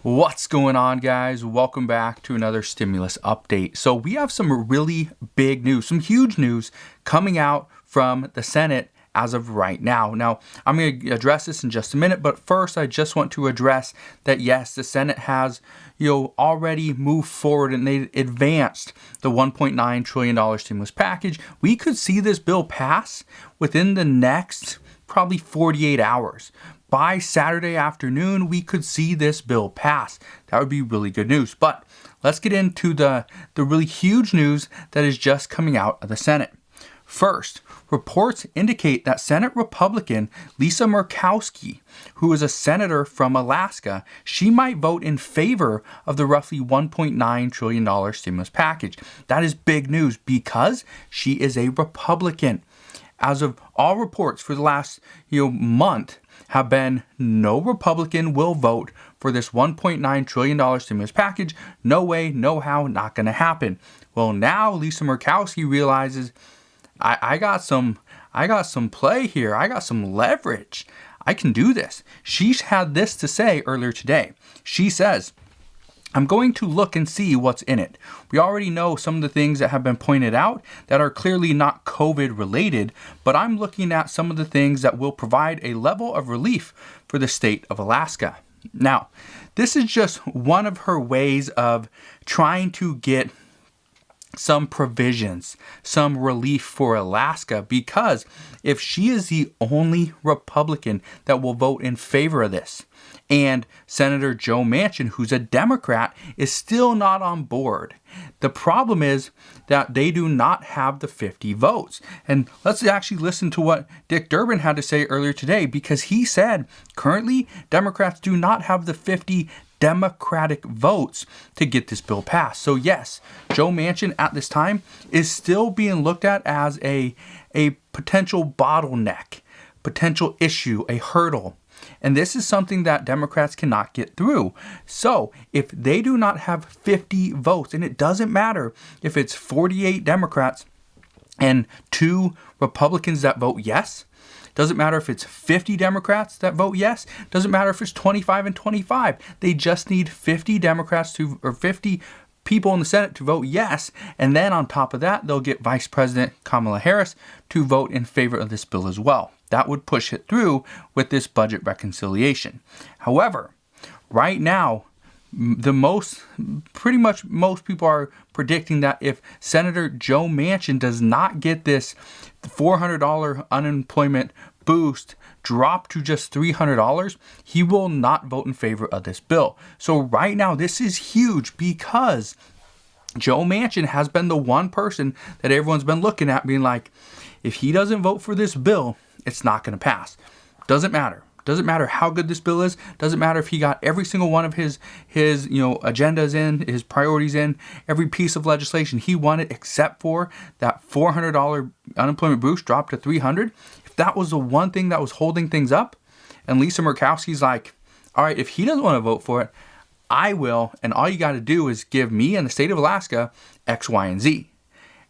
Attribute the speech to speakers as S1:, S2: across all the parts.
S1: What's going on, guys? Welcome back to another stimulus update. So we have some really big news, some huge news coming out from the Senate as of right now. Now, I'm going to address this in just a minute, but first I just want to address that yes, the Senate has already moved forward and they advanced the $1.9 trillion stimulus package. We could see this bill pass within the next probably 48 hours. By Saturday afternoon, we could see this bill pass. That would be really good news. But let's get into the really huge news that is just coming out of the Senate. First, reports indicate that Senate Republican Lisa Murkowski, who is a senator from Alaska, she might vote in favor of the roughly $1.9 trillion stimulus package. That is big news because she is a Republican. As of all reports for the last month, have been no Republican will vote for this $1.9 trillion stimulus package. No way, no how, not going to happen. Well, now Lisa Murkowski realizes I got some play here. I got some leverage. I can do this. She's had this to say earlier today. She says, I'm going to look and see what's in it. We already know some of the things that have been pointed out that are clearly not COVID related, but I'm looking at some of the things that will provide a level of relief for the state of Alaska. Now, this is just one of her ways of trying to get some provisions, some relief for Alaska, because if she is the only Republican that will vote in favor of this, and Senator Joe Manchin, who's a Democrat, is still not on board. The problem is that they do not have the 50 votes. And let's actually listen to what Dick Durbin had to say earlier today, because he said currently Democrats do not have the 50 Democratic votes to get this bill passed. So yes, Joe Manchin at this time is still being looked at as a potential bottleneck, potential issue, a hurdle. And this is something that Democrats cannot get through. So if they do not have 50 votes, and it doesn't matter if it's 48 Democrats and 2 Republicans that vote yes, doesn't matter if it's 50 Democrats that vote yes, doesn't matter if it's 25 and 25. They just need 50 Democrats or 50 people in the Senate to vote yes, and then on top of that, they'll get Vice President Kamala Harris to vote in favor of this bill as well. That would push it through with this budget reconciliation. However, right now, pretty much most people are predicting that if Senator Joe Manchin does not get this $400 unemployment boost dropped to just $300, he will not vote in favor of this bill. So right now, this is huge because Joe Manchin has been the one person that everyone's been looking at being like, if he doesn't vote for this bill, it's not going to pass. Doesn't matter. Doesn't matter how good this bill is. Doesn't matter if he got every single one of his agendas in, his priorities in, every piece of legislation he wanted except for that $400 unemployment boost dropped to $300. If that was the one thing that was holding things up, and Lisa Murkowski's like, all right, if he doesn't want to vote for it, I will, and all you got to do is give me and the state of Alaska X, Y, and Z.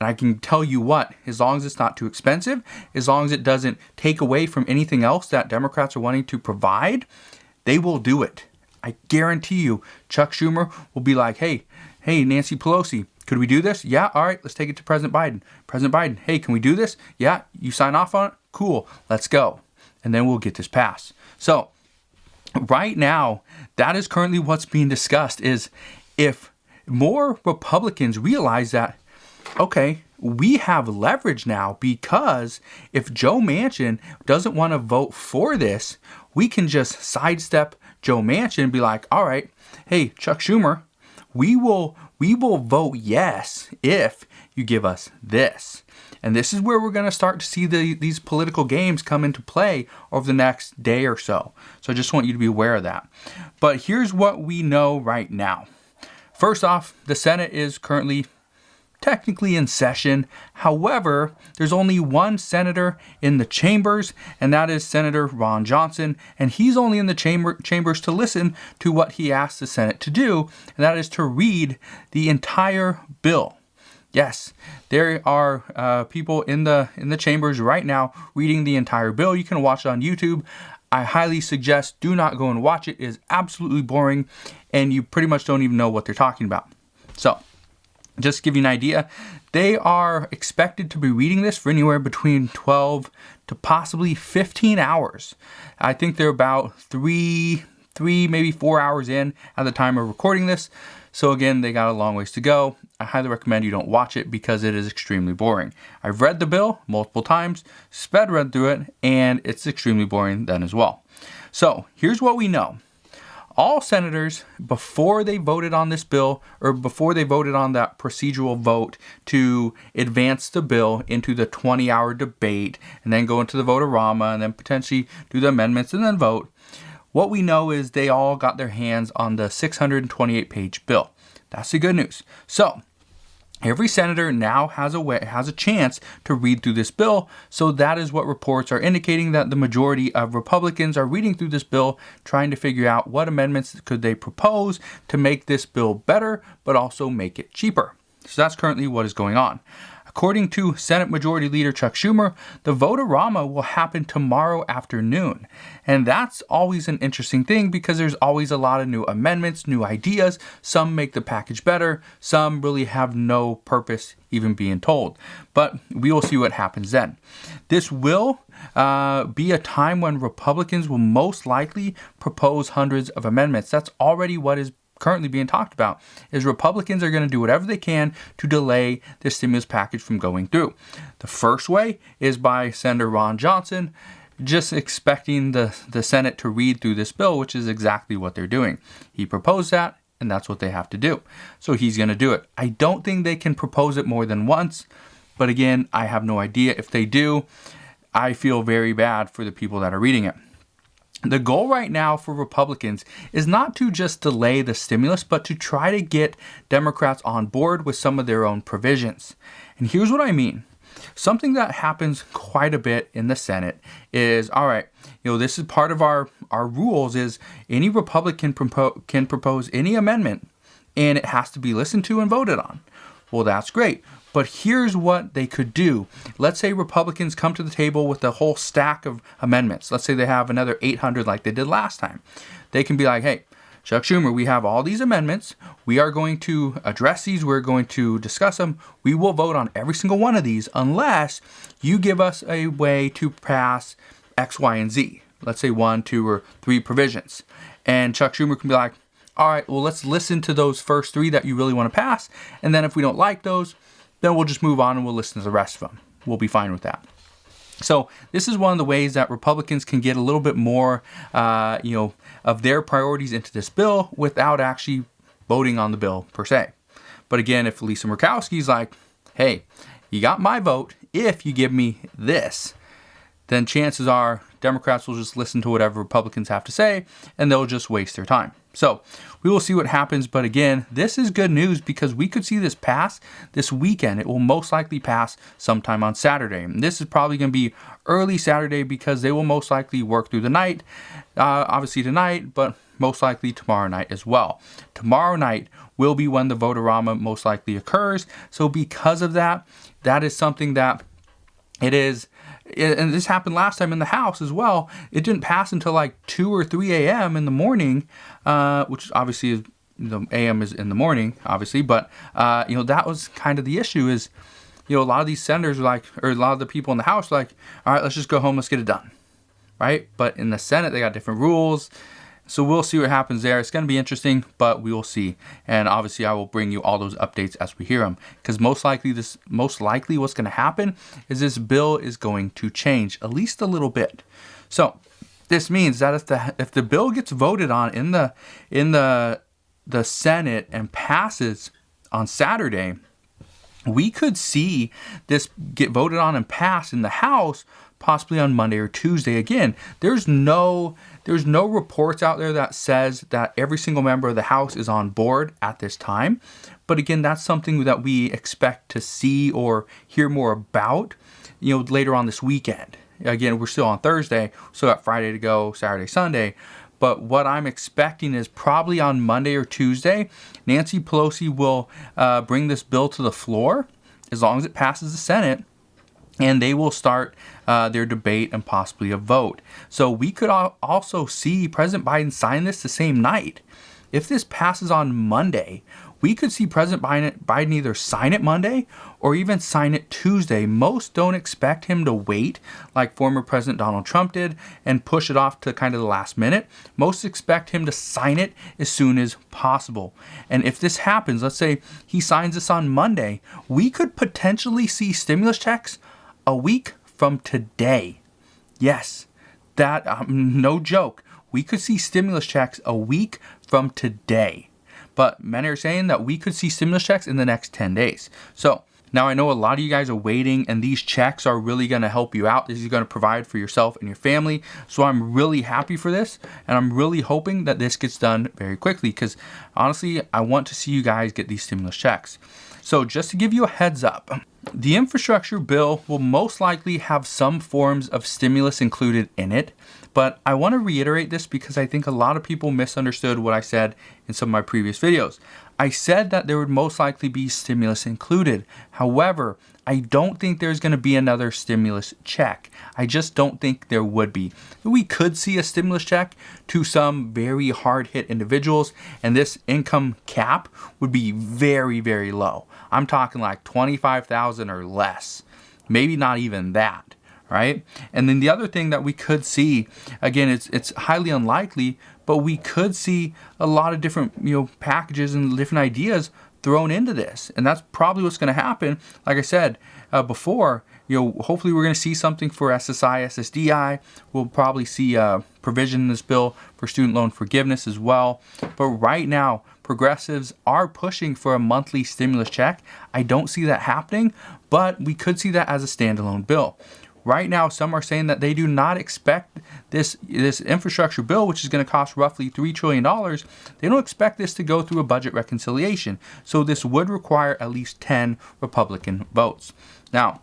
S1: And I can tell you what, as long as it's not too expensive, as long as it doesn't take away from anything else that Democrats are wanting to provide, they will do it. I guarantee you, Chuck Schumer will be like, hey, Nancy Pelosi, could we do this? Yeah, all right, let's take it to President Biden. President Biden, hey, can we do this? Yeah, you sign off on it? Cool, let's go. And then we'll get this passed. So right now, that is currently what's being discussed is if more Republicans realize that, okay, we have leverage now because if Joe Manchin doesn't want to vote for this, we can just sidestep Joe Manchin and be like, all right, hey, Chuck Schumer, we will vote yes if you give us this. And this is where we're going to start to see these political games come into play over the next day or so. So I just want you to be aware of that. But here's what we know right now. First off, the Senate is currently technically in session. However, there's only one senator in the chambers, and that is Senator Ron Johnson, and he's only in the chambers to listen to what he asked the Senate to do, and that is to read the entire bill. Yes, there are people in the chambers right now reading the entire bill. You can watch it on YouTube. I highly suggest do not go and watch it. It is absolutely boring. and you pretty much don't even know what they're talking about. So, just to give you an idea, they are expected to be reading this for anywhere between 12 to possibly 15 hours. I think they're about three, maybe 4 hours in at the time of recording this. So again, they got a long ways to go. I highly recommend you don't watch it because it is extremely boring. I've read the bill multiple times, sped read through it, and it's extremely boring then as well. So here's what we know. All senators, before they voted on this bill, or before they voted on that procedural vote to advance the bill into the 20-hour debate and then go into the vote-a-rama and then potentially do the amendments and then vote, what we know is they all got their hands on the 628-page bill. That's the good news. So, every senator now has a chance to read through this bill, so that is what reports are indicating, that the majority of Republicans are reading through this bill, trying to figure out what amendments could they propose to make this bill better, but also make it cheaper. So that's currently what is going on. According to Senate Majority Leader Chuck Schumer, the vote-a-rama will happen tomorrow afternoon. And that's always an interesting thing because there's always a lot of new amendments, new ideas. Some make the package better. Some really have no purpose even being told. But we will see what happens then. This will be a time when Republicans will most likely propose hundreds of amendments. That's already what is currently being talked about, is Republicans are going to do whatever they can to delay the stimulus package from going through. The first way is by Senator Ron Johnson, just expecting the Senate to read through this bill, which is exactly what they're doing. He proposed that, and that's what they have to do. So he's going to do it. I don't think they can propose it more than once, but again, I have no idea. If they do, I feel very bad for the people that are reading it. The goal right now for Republicans is not to just delay the stimulus, but to try to get Democrats on board with some of their own provisions. And here's what I mean. Something that happens quite a bit in the Senate is, all right, this is part of our rules, is any Republican can propose any amendment and it has to be listened to and voted on. Well, that's great. But here's what they could do. Let's say Republicans come to the table with a whole stack of amendments. Let's say they have another 800 like they did last time. They can be like, hey, Chuck Schumer, we have all these amendments. We are going to address these. We're going to discuss them. We will vote on every single one of these unless you give us a way to pass X, Y, and Z. Let's say 1, 2, or 3 provisions. And Chuck Schumer can be like, all right, well, let's listen to those first 3 that you really want to pass. And then if we don't like those, then we'll just move on and we'll listen to the rest of them. We'll be fine with that. So this is one of the ways that Republicans can get a little bit more, of their priorities into this bill without actually voting on the bill per se. But again, if Lisa Murkowski's like, hey, you got my vote if you give me this, then chances are Democrats will just listen to whatever Republicans have to say and they'll just waste their time. So we will see what happens. But again, this is good news because we could see this pass this weekend. It will most likely pass sometime on Saturday. And this is probably going to be early Saturday because they will most likely work through the night. Obviously tonight, but most likely tomorrow night as well. Tomorrow night will be when the vote-a-rama most likely occurs. So because of that, that is something that it is. And this happened last time in the House as well. It didn't pass until like 2 or 3 a.m. in the morning, which obviously is, the a.m. is in the morning, obviously. But, that was kind of the issue is, a lot of these senators were like, or a lot of the people in the House were like, all right, let's just go home, let's get it done. Right? But in the Senate, they got different rules. So we'll see what happens there. It's going to be interesting, but we will see. And obviously, I will bring you all those updates as we hear them. Because most likely what's going to happen is this bill is going to change at least a little bit. So this means that if the bill gets voted on in the Senate and passes on Saturday, we could see this get voted on and passed in the House possibly on Monday or Tuesday. Again, there's no reports out there that says that every single member of the House is on board at this time. But again, that's something that we expect to see or hear more about, later on this weekend. Again, we're still on Thursday, still got Friday to go, Saturday, Sunday. But what I'm expecting is probably on Monday or Tuesday, Nancy Pelosi will bring this bill to the floor as long as it passes the Senate. And they will start their debate and possibly a vote. So we could also see President Biden sign this the same night. if this passes on Monday, we could see President Biden either sign it Monday or even sign it Tuesday. Most don't expect him to wait like former President Donald Trump did and push it off to kind of the last minute. Most expect him to sign it as soon as possible. And if this happens, let's say he signs this on Monday, we could potentially see stimulus checks a week from today. Yes, that no joke. We could see stimulus checks a week from today. But many are saying that we could see stimulus checks in the next 10 days. So now I know a lot of you guys are waiting, and these checks are really going to help you out. This is going to provide for yourself and your family. So I'm really happy for this, and I'm really hoping that this gets done very quickly because honestly, I want to see you guys get these stimulus checks. So just to give you a heads up, the infrastructure bill will most likely have some forms of stimulus included in it. But I want to reiterate this because I think a lot of people misunderstood what I said in some of my previous videos. I said that there would most likely be stimulus included. However, I don't think there's going to be another stimulus check. I just don't think there would be. We could see a stimulus check to some very hard hit individuals, and this income cap would be very, very low. I'm talking like $25,000 or less, maybe not even that. Right? And then the other thing that we could see, again, it's highly unlikely, but we could see a lot of different, packages and different ideas thrown into this. And that's probably what's going to happen. Like I said before, hopefully we're going to see something for SSI, SSDI. We'll probably see a provision in this bill for student loan forgiveness as well. But right now, progressives are pushing for a monthly stimulus check. I don't see that happening, but we could see that as a standalone bill. Right now, some are saying that they do not expect this infrastructure bill, which is going to cost roughly $3 trillion, they don't expect this to go through a budget reconciliation. So this would require at least 10 Republican votes. Now,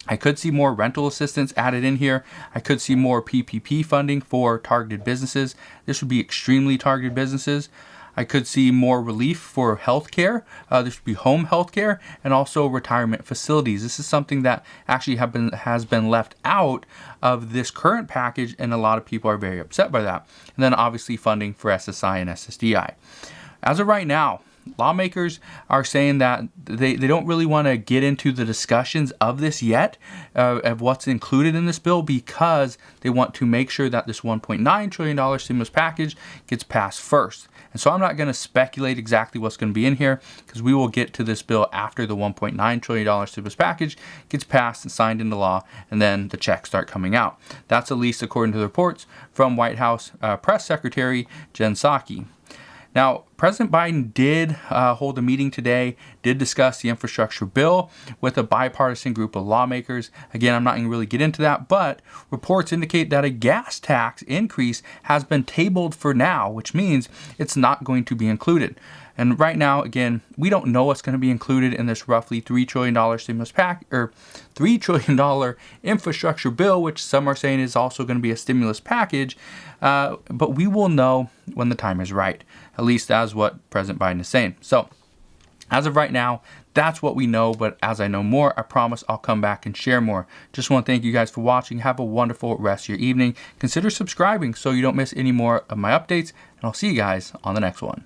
S1: I could see more rental assistance added in here. I could see more PPP funding for targeted businesses. This would be extremely targeted businesses. I could see more relief for healthcare. This would be home healthcare and also retirement facilities. This is something that actually has been left out of this current package, and a lot of people are very upset by that. And then obviously funding for SSI and SSDI. As of right now, lawmakers are saying that they don't really want to get into the discussions of this yet, of what's included in this bill, because they want to make sure that this $1.9 trillion stimulus package gets passed first. And so I'm not going to speculate exactly what's going to be in here because we will get to this bill after the $1.9 trillion stimulus package gets passed and signed into law, and then the checks start coming out. That's at least according to the reports from White House Press Secretary Jen Psaki. Now, President Biden did hold a meeting today, did discuss the infrastructure bill with a bipartisan group of lawmakers. Again, I'm not going to really get into that, but reports indicate that a gas tax increase has been tabled for now, which means it's not going to be included. And right now, again, we don't know what's going to be included in this roughly $3 trillion stimulus pack or $3 trillion infrastructure bill, which some are saying is also going to be a stimulus package. But we will know when the time is right. At least that's what President Biden is saying. So as of right now, that's what we know. But as I know more, I promise I'll come back and share more. Just want to thank you guys for watching. Have a wonderful rest of your evening. Consider subscribing so you don't miss any more of my updates. And I'll see you guys on the next one.